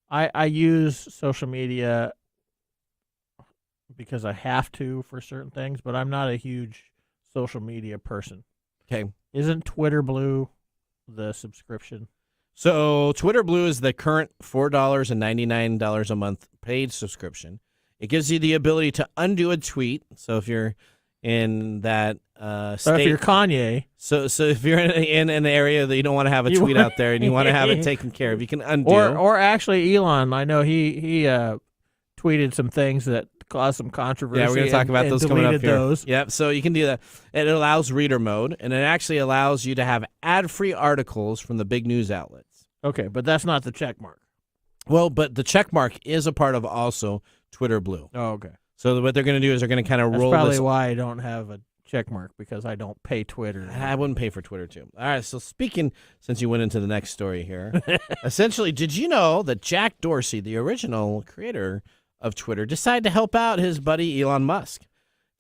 I use social media because I have to for certain things, but I'm not a huge social media person. Okay. Isn't Twitter Blue the subscription? So Twitter Blue is the current $4.99 a month paid subscription. It gives you the ability to undo a tweet. So if you're in that state, so if you're Kanye, so if you're in an area that you don't want to have a tweet out there and you want to have it taken care of, you can undo. Or actually, Elon, I know he tweeted some things that caused some controversy. Yeah, we're going to talk about those coming up here. Those. Yep, so you can do that. And it allows reader mode, and it actually allows you to have ad-free articles from the big news outlets. Okay, but that's not the check mark. Well, but the check mark is a part of also Twitter Blue. Oh, okay. So what they're going to do is they're going to kind of That's roll probably this. why I don't have a check mark, because I don't pay Twitter. I wouldn't pay for Twitter, too. All right, so speaking, since you went into the next story here, essentially, did you know that Jack Dorsey, the original creator of Twitter, decided to help out his buddy Elon Musk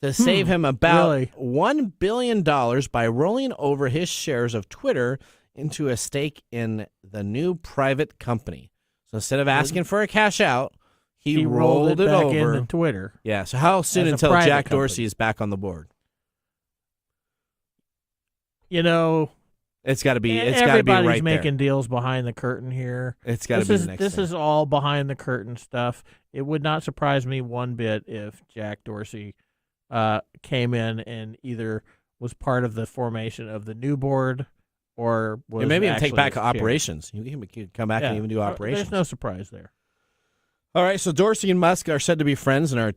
to save him about really? $1 billion by rolling over his shares of Twitter into a stake in the new private company. So instead of asking for a cash out, he rolled it back over into Twitter. Yeah, so how soon As a until private Jack company. Dorsey is back on the board? You know, It's got to be. It's got to be everybody's right making there. deals behind the curtain here. It's got to be the next This thing. is all behind the curtain stuff. It would not surprise me one bit if Jack Dorsey came in and either was part of the formation of the new board or was And maybe even take actually back its chair. operations. You can come back and even do operations. There's no surprise there. All right, so Dorsey and Musk are said to be friends and are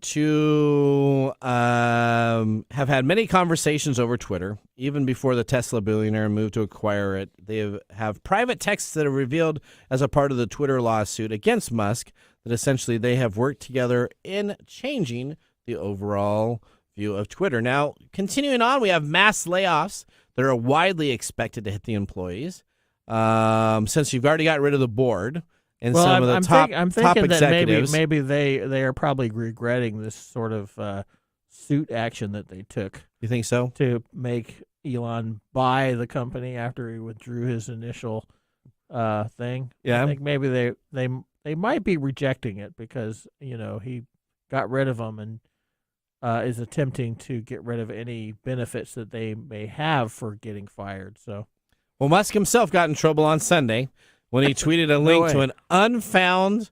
have had many conversations over Twitter. Even before the Tesla billionaire moved to acquire it, they have private texts that are revealed as a part of the Twitter lawsuit against Musk that essentially they have worked together in changing the overall view of Twitter. Now, continuing on, we have mass layoffs that are widely expected to hit the employees since you've already got rid of the board. And Well, some of the top thinking that executives. maybe they are probably regretting this sort of suit action that they took You think so? to make Elon buy the company after he withdrew his initial thing. Yeah. I think maybe they might be rejecting it because he got rid of them and is attempting to get rid of any benefits that they may have for getting fired. So, Well, Musk himself got in trouble on Sunday when he tweeted a link to an unfound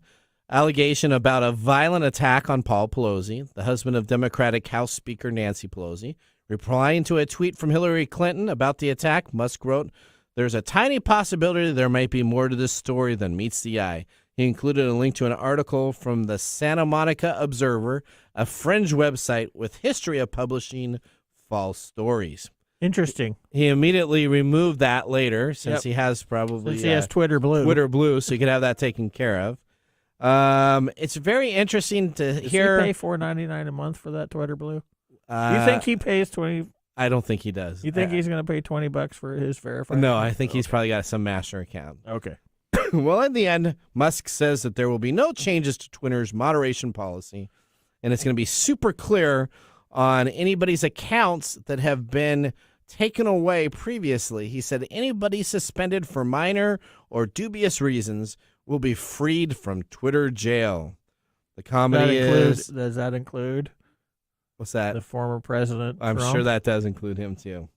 allegation about a violent attack on Paul Pelosi, the husband of Democratic House Speaker Nancy Pelosi. Replying to a tweet from Hillary Clinton about the attack, Musk wrote, "There's a tiny possibility there might be more to this story than meets the eye." He included a link to an article from the Santa Monica Observer, a fringe website with history of publishing false stories. interesting. He immediately removed that later since Yep. he has probably Since he has Twitter Blue. Twitter Blue, so you could have that taken care of. It's very interesting to Does hear. he pay $4.99 a month for that Twitter Blue? uh, You think he pays 20? I don't think he does. You think he's going to pay $20 for his verified? No, account? I think he's probably got some master account. Okay. Well, in the end, Musk says that there will be no changes to Twitter's moderation policy, and it's going to be super clear on anybody's accounts that have been taken away previously. He said anybody suspended for minor or dubious reasons will be freed from Twitter jail. The comedy is... Does that include What's that? the former president? I'm Trump? sure that does include him, too.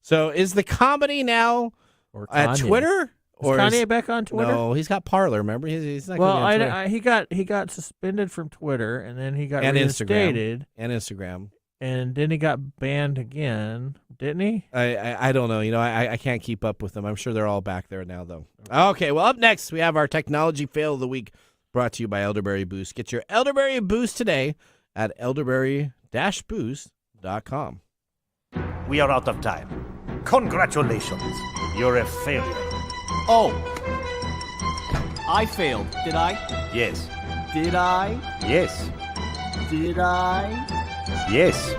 So is the comedy now Or at Kanye? Twitter? Is Kanye back on Twitter? No, he's got Parler, remember? He's not Well, gonna be on Twitter. he got suspended from Twitter, and then he got And reinstated, and Instagram. and then he got banned again, didn't he? I don't know. I can't keep up with them. I'm sure they're all back there now, though. Okay, well, up next, we have our Technology Fail of the Week brought to you by Elderberry Boost. Get your Elderberry Boost today at elderberry-boost.com. We are out of time. Congratulations. You're a failure. Oh. I failed, did I? Yes. Did I? Yes. Did I? Yes.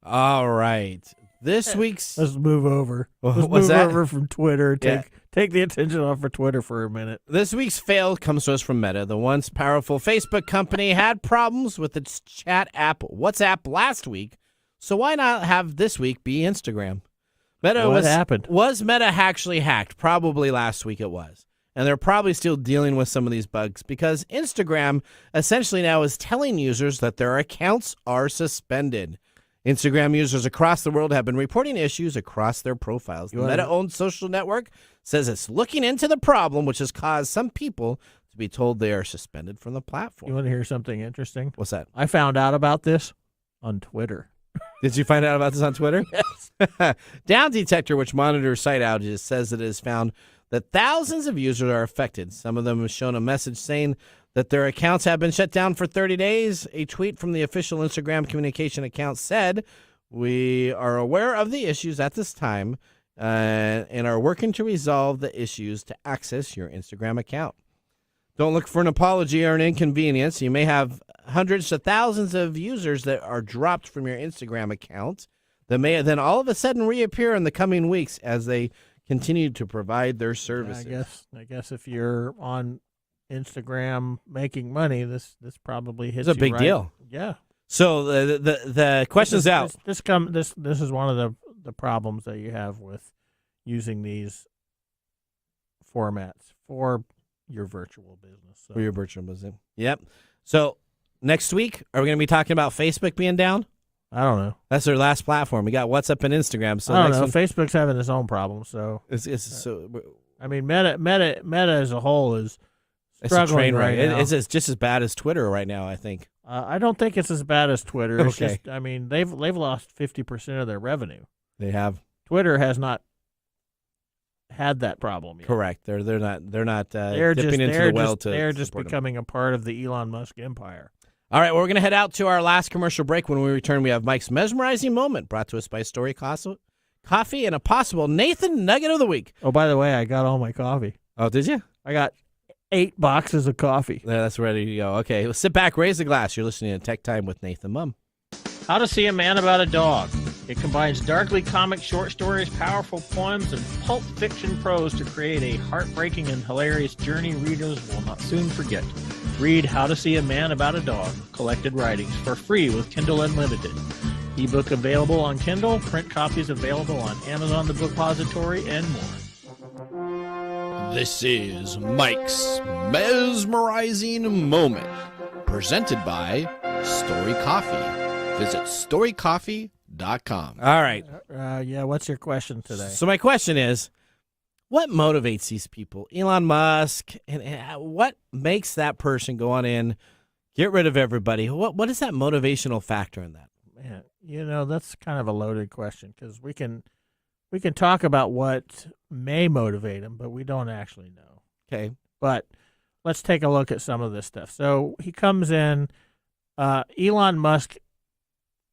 All right. This week's... Let's move over. Let's What's move that? over from Twitter. Yeah. Take the attention off of Twitter for a minute. This week's fail comes to us from Meta. The once powerful Facebook company had problems with its chat app WhatsApp last week, so why not have this week be Instagram? What happened? Was Meta actually hacked? Probably last week it was. And they're probably still dealing with some of these bugs because Instagram essentially now is telling users that their accounts are suspended. Instagram users across the world have been reporting issues across their profiles. The Meta-owned social network says it's looking into the problem, which has caused some people to be told they are suspended from the platform. You want to hear something interesting? What's that? I found out about this on Twitter. Did you find out about this on Twitter? Yes. Down Detector, which monitors site outages, says that it has found that thousands of users are affected. Some of them have shown a message saying that their accounts have been shut down for 30 days. A tweet from the official Instagram communication account said, "We are aware of the issues at this time and are working to resolve the issues to access your Instagram account. Don't look for an apology or an inconvenience. You may have hundreds to thousands of users that are dropped from your Instagram account that may then all of a sudden reappear in the coming weeks as they continue to provide their services. I guess if you're on Instagram making money, this probably hits It's a you big right. deal. Yeah. So the question's out. This is one of the problems that you have with using these formats for your virtual business. So. For your virtual business. Yep. So next week, are we going to be talking about Facebook being down? I don't know. That's their last platform. We got WhatsApp and Instagram. So I don't know. one, Facebook's having its own problems. So so. I mean, Meta as a whole is It's a struggling train wreck. right now. It's just as bad as Twitter right now, I think. I don't think it's as bad as Twitter. It's Okay. just, I mean, they've lost 50% of their revenue. They have. Twitter has not had that problem yet. Correct. They're not dipping into the well to they're just support them. becoming a part of the Elon Musk empire. All right, well, we're going to head out to our last commercial break. When we return, we have Mike's mesmerizing moment brought to us by Story Coffee and a possible Nathan Nugget of the Week. Oh, by the way, I got all my coffee. Oh, did you? I got 8 boxes of coffee. Yeah, that's ready to go. Okay, well, sit back, raise the glass. You're listening to Tech Time with Nathan Mumm. How to See a Man About a Dog. It combines darkly comic short stories, powerful poems, and pulp fiction prose to create a heartbreaking and hilarious journey readers will not soon forget. Read How to See a Man About a Dog, Collected Writings, for free with Kindle Unlimited. Ebook available on Kindle, print copies available on Amazon The Bookpository, and more. This is Mike's mesmerizing moment, presented by Story Coffee. Visit storycoffee.com. All right. Yeah, what's your question today? So my question is, what motivates these people? Elon Musk, and what makes that person go on in, get rid of everybody? What is that motivational factor in that? Man, you know, that's kind of a loaded question because we can talk about what may motivate him, but we don't actually know. Okay. But let's take a look at some of this stuff. So he comes in. Elon Musk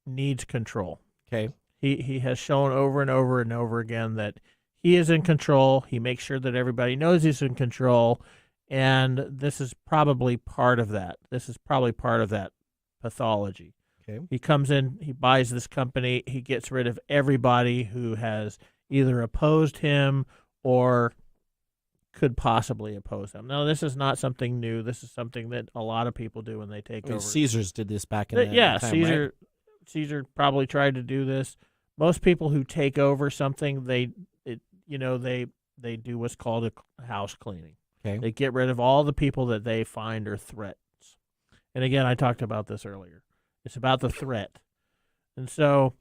needs control. Okay. He has shown over and over and over again that he is in control. He makes sure that everybody knows he's in control, and this is probably part of that. This is probably part of that pathology. Okay. He comes in, he buys this company, he gets rid of everybody who has either opposed him or could possibly oppose him. Now, this is not something new. This is something that a lot of people do when they take over. Caesars did this back in the Yeah, time, Caesar. right? Caesar probably tried to do this. Most people who take over something, they do what's called a house cleaning. Okay. They get rid of all the people that they find are threats. And again, I talked about this earlier. It's about the threat. And so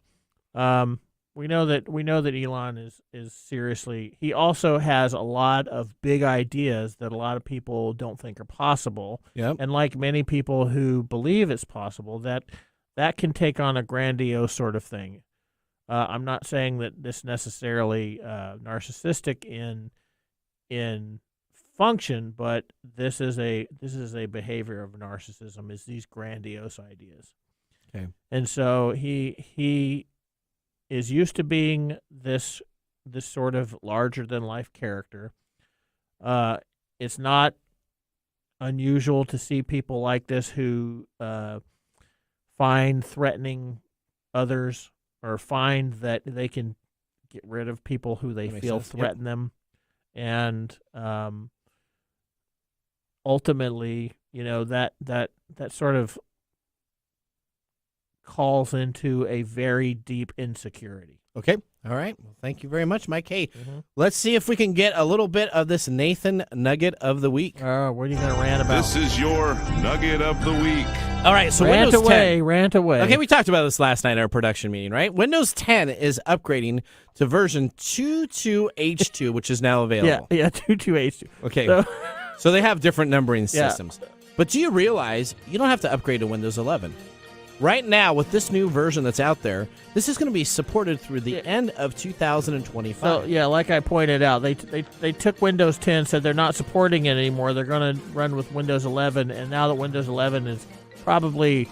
we know that Elon is seriously. He also has a lot of big ideas that a lot of people don't think are possible. Yep. And like many people who believe it's possible, that can take on a grandiose sort of thing. I'm not saying that this necessarily narcissistic in function, but this is a behavior of narcissism, is these grandiose ideas. Okay. And so he is used to being this sort of larger than life character. It's not unusual to see people like this who find threatening others or find that they can get rid of people who they feel threaten them. And ultimately, that sort of calls into a very deep insecurity. Okay. All right. Well, thank you very much, Mike. Hey, let's see if we can get a little bit of this Nathan Nugget of the Week. What are you going to rant about? This is your Nugget of the Week. All right. So rant Windows 10. Rant away. Okay, we talked about this last night at our production meeting, right? Windows 10 is upgrading to version 22H2, which is now available. Yeah, 22H2. Okay. So they have different numbering systems. But do you realize you don't have to upgrade to Windows 11? Right now, with this new version that's out there, this is going to be supported through the end of 2025. So, yeah, like I pointed out, they took Windows 10, said they're not supporting it anymore. They're going to run with Windows 11, and now that Windows 11 is probably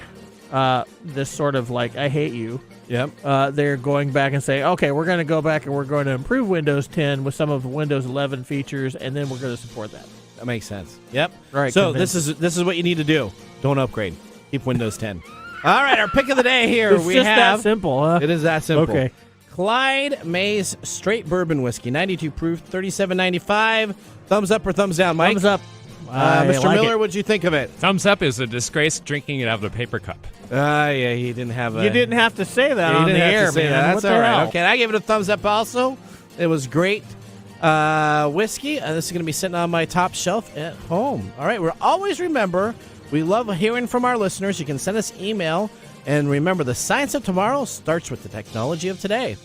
this sort of like, I hate you. Yep. They're going back and saying, okay, we're going to go back and we're going to improve Windows 10 with some of the Windows 11 features, and then we're going to support that. That makes sense. Yep. Right. So convinced. this is what you need to do. Don't upgrade. Keep Windows 10. All right, our pick of the day here. It's just that simple, huh? It is that simple. Okay. Clyde Mays Straight Bourbon Whiskey, 92 proof, $37.95. Thumbs up or thumbs down, Mike? Thumbs up. I Mr. like Miller, it. what'd you think of it? Thumbs up is a disgrace drinking it out of a paper cup. Yeah, he didn't have a... You didn't have to say that you on the didn't have air, to say man. that. What That's the all right. hell? Okay, I gave it a thumbs up also. It was great. Whiskey. This is going to be sitting on my top shelf at home. All right, we'll always remember, we love hearing from our listeners. You can send us email. And remember, the science of tomorrow starts with the technology of today.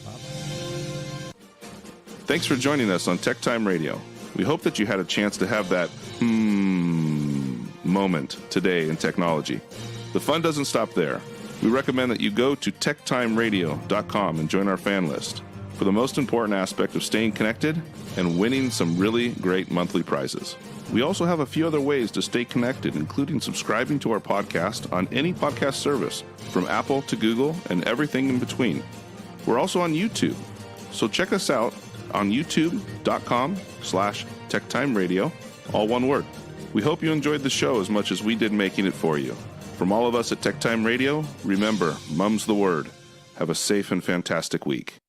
Thanks for joining us on TechTime Radio. We hope that you had a chance to have that moment today in technology. The fun doesn't stop there. We recommend that you go to techtimeradio.com and join our fan list for the most important aspect of staying connected and winning some really great monthly prizes. We also have a few other ways to stay connected, including subscribing to our podcast on any podcast service, from Apple to Google and everything in between. We're also on YouTube, so check us out on youtube.com/TechTimeRadio, all one word. We hope you enjoyed the show as much as we did making it for you. From all of us at TechTime Radio, remember, Mumm's the word. Have a safe and fantastic week.